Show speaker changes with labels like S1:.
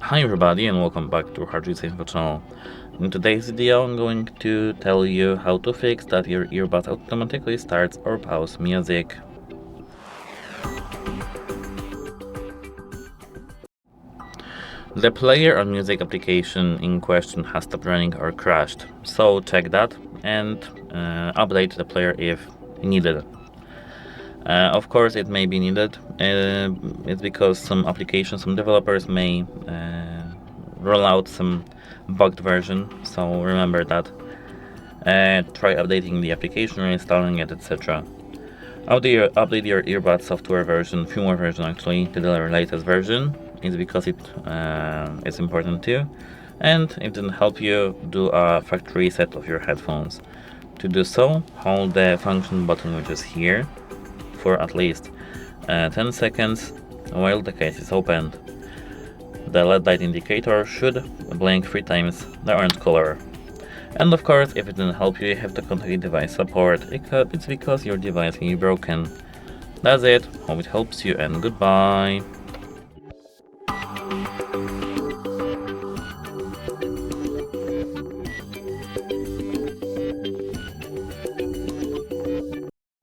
S1: Hi everybody and welcome back to HardReset.Info channel. In today's video I'm going to tell you how to fix that your earbuds automatically starts or pause music. The player or music application in question has stopped running or crashed, so check that and update the player if needed. Of course it may be needed, it's because some applications, some developers may roll out some bugged version, so remember that. Try updating the application, reinstalling it, etc. Update your earbud software version, firmware version actually, to the latest version. It's because it's important too. And if it didn't help you, do a factory reset of your headphones. To do so, hold the function button, which is here, for at least 10 seconds while the case is opened. The LED light indicator should blink 3 times the orange color. And of course, if it didn't help you, you have to contact device support. It's because your device may be broken. That's it, hope it helps you and goodbye.